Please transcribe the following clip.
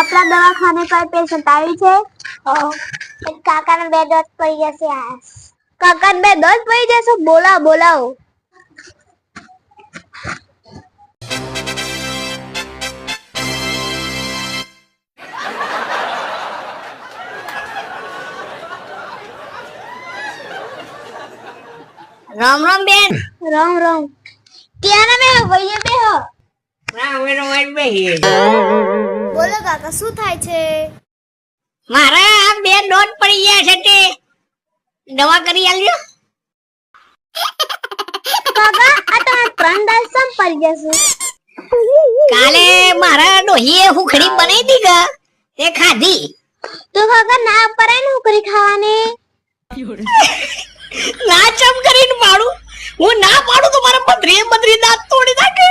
આપણા દવાખાને પર પેશન્ટ આવી છે. કાકાને 2 ડોઝ પડી જશે. કાકાને 2 ડોઝ પડી જશે. બોલાવો. રામ રામ બેન. રામ. ક્યાં બે ભઈએ બે હો. બોલો કાકા શું થાય છે? મારા 2 ડોઝ પડી ગયા છે તે દવા કરી આલજો. કાકા આ તો 3 ડોઝ સમ પડી જશે. કાલે મારા ડોહીએ હુખડી બનાવી દી ગા તે ખાધી. તો કાકા ના પરાય ને કરી ખાવાની. ના ચમ કરીને પાડું. હું ના પાડું તો મારા બદરી દાંત તોડી નાખે.